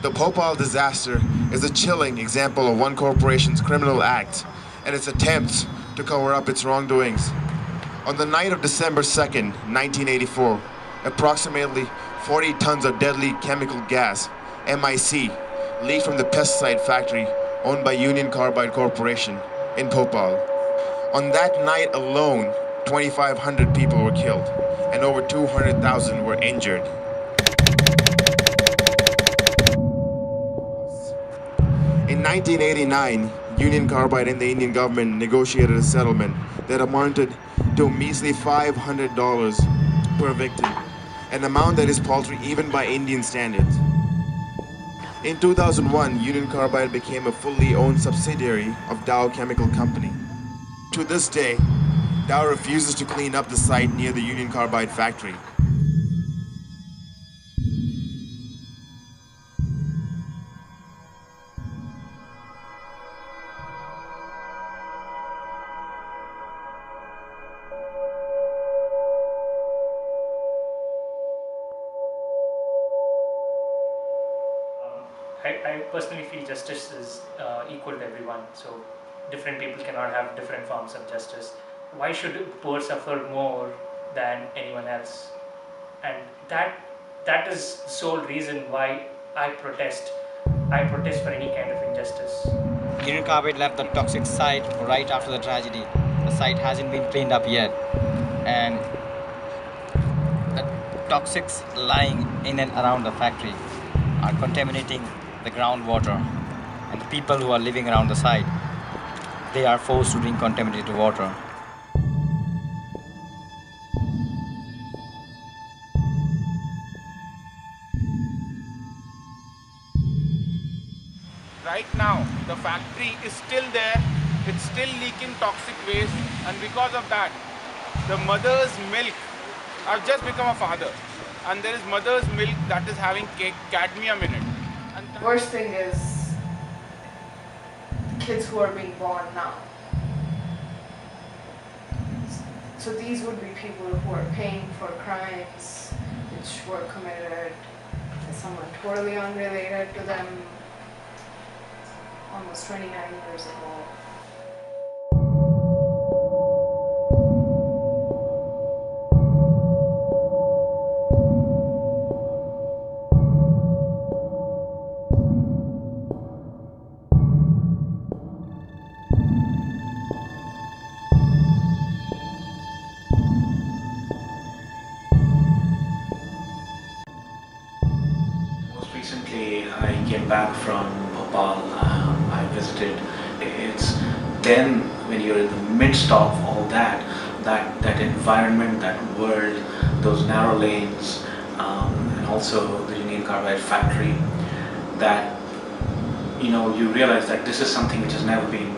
The Bhopal disaster is a chilling example of one corporation's criminal act and its attempts to cover up its wrongdoings. On the night of December 2nd, 1984, approximately 40 tons of deadly chemical gas, MIC, leaked from the pesticide factory owned by Union Carbide Corporation in Bhopal. On that night alone, 2,500 people were killed and over 200,000 were injured. In 1989, Union Carbide and the Indian government negotiated a settlement that amounted to a measly $500 per victim, an amount that is paltry even by Indian standards. In 2001, Union Carbide became a fully owned subsidiary of Dow Chemical Company. To this day, Dow refuses to clean up the site near the Union Carbide factory. I personally feel justice is equal to everyone, so different people cannot have different forms of justice. Why should poor suffer more than anyone else? And that is the sole reason why I protest. I protest for any kind of injustice. Union Carbide left the toxic site right after the tragedy. The site hasn't been cleaned up yet, and the toxics lying in and around the factory are contaminating the groundwater, and the people who are living around the site, they are forced to drink contaminated water. Right now, the factory is still there, it's still leaking toxic waste, and because of that, the mother's milk, I've just become a father, and there is mother's milk that is having cadmium in it. And the worst thing is kids who are being born now. So these would be people who are paying for crimes which were committed by someone totally unrelated to them almost 29 years ago. Recently, I came back from Bhopal. I visited. It's then when you're in the midst of all that environment, that world, those narrow lanes, and also the Union Carbide factory, that you realize that this is something which has never been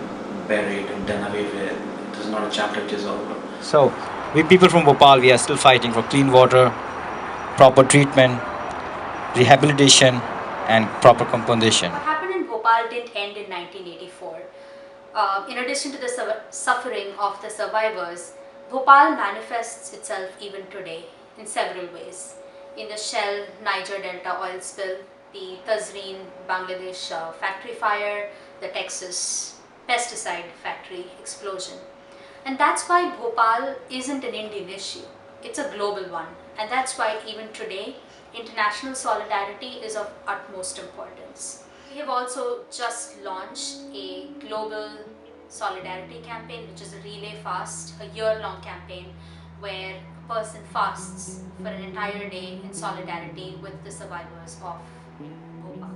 buried and done away with. This is not a chapter which is over. So, we people from Bhopal, we are still fighting for clean water, proper treatment, rehabilitation, and proper compensation. What happened in Bhopal didn't end in 1984. In addition to the suffering of the survivors, Bhopal manifests itself even today in several ways. In the Shell Niger Delta oil spill, the Tazreen Bangladesh factory fire, the Texas pesticide factory explosion. And that's why Bhopal isn't an Indian issue. It's a global one. And that's why even today, international solidarity is of utmost importance. We have also just launched a global solidarity campaign, which is a relay fast, a year-long campaign where a person fasts for an entire day in solidarity with the survivors of Bhopal.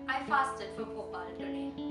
I fasted for Bhopal today.